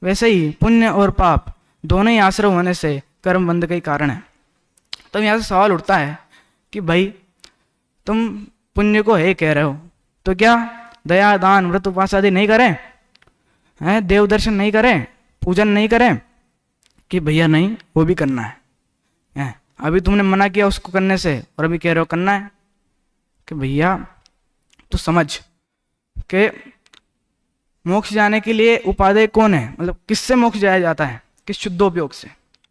वैसे ही पुण्य और पाप दोनों ही आश्रय होने से कर्म बंध का ही कारण है। तो यहाँ से सवाल उठता है कि भाई तुम पुण्य को है कह रहे हो, तो क्या दया दान व्रत उपवास आदि नहीं करें, हैं, देव दर्शन नहीं करें, पूजन नहीं करें? कि भैया नहीं, वो भी करना है। अभी तुमने मना किया उसको करने से और अभी कह रहे हो करना है। कि भैया तो समझ कि मोक्ष जाने के लिए उपादेय कौन है, मतलब किससे मोक्ष जाया जाता है? कि शुद्धोपयोग से।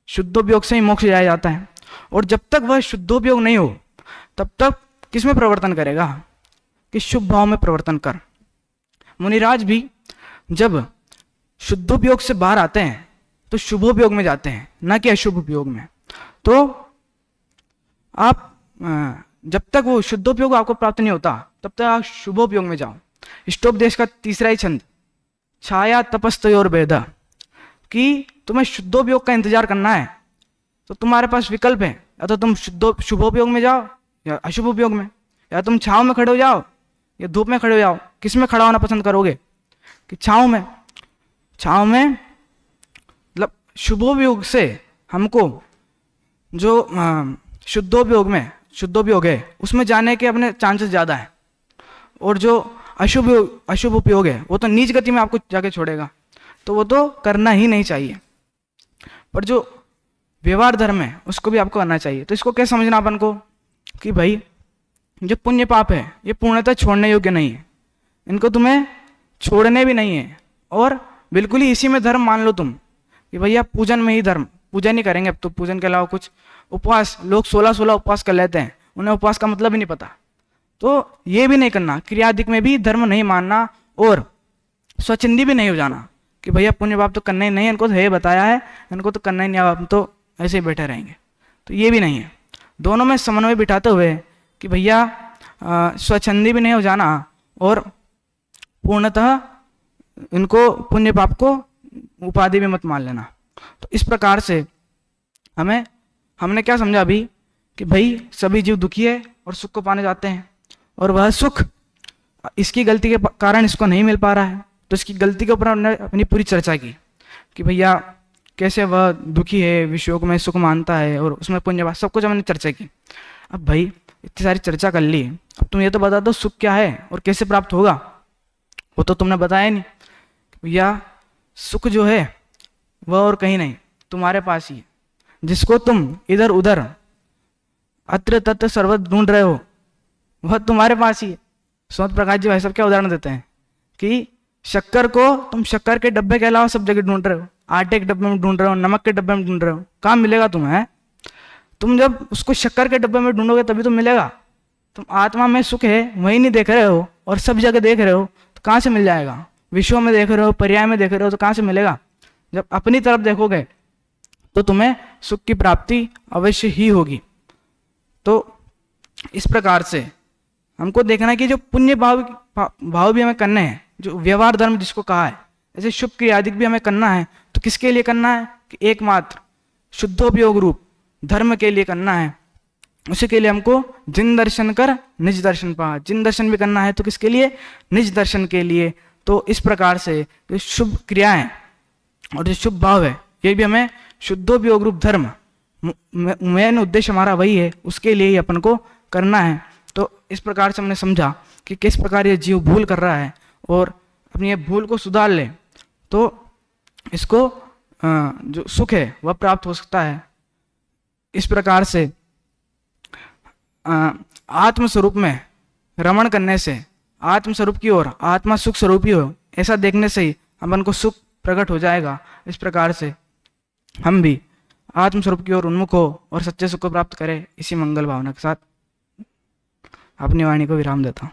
शुद्धोपयोग से ही मोक्ष जाया जाता है। और जब तक वह शुद्धोपयोग नहीं हो तब तक किस में प्रवर्तन करेगा? कि शुभ भाव में प्रवर्तन कर। मुनिराज भी जब शुद्धोपयोग से बाहर आते हैं तो शुभोपयोग में जाते हैं, ना कि अशुभ उपयोग में। तो आप जब तक वो शुद्धोपयोग आपको प्राप्त नहीं होता तब तक आप शुभोपयोग में जाओ। इष्टोपदेश का तीसरा ही छंद, छाया तपस्तयोर भेदा, कि तुम्हें शुद्धोपयोग का इंतजार करना है तो तुम्हारे पास विकल्प है, या तो तुम शुभोपयोग में जाओ या अशुभ उपयोग में, या तुम छांव में खड़े हो जाओ या धूप में खड़े हो जाओ। किस में खड़ा होना पसंद करोगे? कि छांव में। छांव में मतलब शुभोपयोग से हमको जो शुद्धोपयोग है उसमें जाने के अपने चांसेस ज़्यादा हैं, और जो अशुभ उपयोग है वो तो नीच गति में आपको जाके छोड़ेगा, तो वो तो करना ही नहीं चाहिए। पर जो व्यवहार धर्म है उसको भी आपको करना चाहिए। तो इसको क्या समझना अपन को? कि भाई जो पुण्य पाप है ये पूर्णतः छोड़ने योग्य नहीं है, इनको तुम्हें छोड़ने भी नहीं है, और बिल्कुल ही इसी में धर्म मान लो तुम कि भैया पूजन में ही धर्म, पूजन ही करेंगे अब तो, पूजन के अलावा कुछ। उपवास, लोग 16 उपवास कर लेते हैं, उन्हें उपवास का मतलब ही नहीं पता, तो ये भी नहीं करना। क्रियादिक में भी धर्म नहीं मानना, और स्वच्छंदी भी नहीं हो जाना कि भैया पुण्य पाप तो करना ही नहीं, इनको तो है बताया है, इनको तो करना ही नहीं, अब तो ऐसे ही बैठे रहेंगे, तो ये भी नहीं है। दोनों में समन्वय बिठाते हुए कि भैया स्वच्छंदी भी नहीं हो जाना, और पूर्णतः इनको पुण्य पाप को उपाधि भी मत मान लेना। तो इस प्रकार से हमने क्या समझा अभी? कि भाई सभी जीव दुखी है और सुख को पाने जाते हैं, और वह सुख इसकी गलती के कारण इसको नहीं मिल पा रहा है, तो इसकी गलती के ऊपर हमने अपनी पूरी चर्चा की कि भैया कैसे वह दुखी है, विषयों में सुख मानता है, और उसमें पुण्य पाप, सब कुछ हमने चर्चा की। अब भाई इतनी सारी चर्चा कर ली, अब तुम ये तो बता दो सुख क्या है और कैसे प्राप्त होगा? वो तो तुमने बताया नहीं। भैया सुख जो है वह और कहीं नहीं, तुम्हारे पास ही है। जिसको तुम इधर उधर अत्र तत्र सर्वत्र ढूंढ रहे हो वह तुम्हारे पास ही है। स्वतंत्र प्रकाश जी भाई साहब क्या उदाहरण देते हैं कि शक्कर को तुम शक्कर के डब्बे के अलावा सब जगह ढूंढ रहे हो, आटे के डब्बे में ढूंढ रहे हो, नमक के डब्बे में ढूंढ रहे हो, कहाँ मिलेगा तुम्हें? तुम जब उसको शक्कर के डब्बे में ढूंढोगे तभी तो मिलेगा। तुम आत्मा में सुख है वही नहीं देख रहे हो और सब जगह देख रहे हो, तो कहाँ से मिल जाएगा? विश्व में देख रहे हो, पर्याय में देख रहे हो, तो कहाँ से मिलेगा? जब अपनी तरफ देखोगे तो तुम्हें सुख की प्राप्ति अवश्य ही होगी। तो इस प्रकार से हमको देखना है कि जो पुण्य भाव भी हमें करने हैं, जो व्यवहार धर्म जिसको कहा है, ऐसे शुभ क्रियादिक भी हमें करना है, तो किसके लिए करना है? कि एकमात्र शुद्धोपयोग रूप धर्म के लिए करना है। उसी के लिए हमको जिन दर्शन कर निज दर्शन पा, जिन दर्शन भी करना है तो किसके लिए? निज दर्शन के लिए। तो इस प्रकार से जो शुभ क्रियाएं और जो शुभ भाव है ये भी हमें शुद्धोपयोग रूप धर्म, मेन उद्देश्य हमारा वही है, उसके लिए ही अपन को करना है। तो इस प्रकार से हमने समझा कि किस प्रकार ये जीव भूल कर रहा है, और अपनी ये भूल को सुधार ले तो इसको जो सुख है वह प्राप्त हो सकता है। इस प्रकार से आत्म स्वरूप में रमण करने से, आत्म स्वरूप की ओर, आत्मा सुख स्वरूपी हो ऐसा देखने से ही अपन को सुख प्रकट हो जाएगा। इस प्रकार से हम भी आत्म स्वरूप की ओर उन्मुख हो और सच्चे सुख को प्राप्त करें। इसी मंगल भावना के साथ अपनी वाणी को विराम देता हूँ।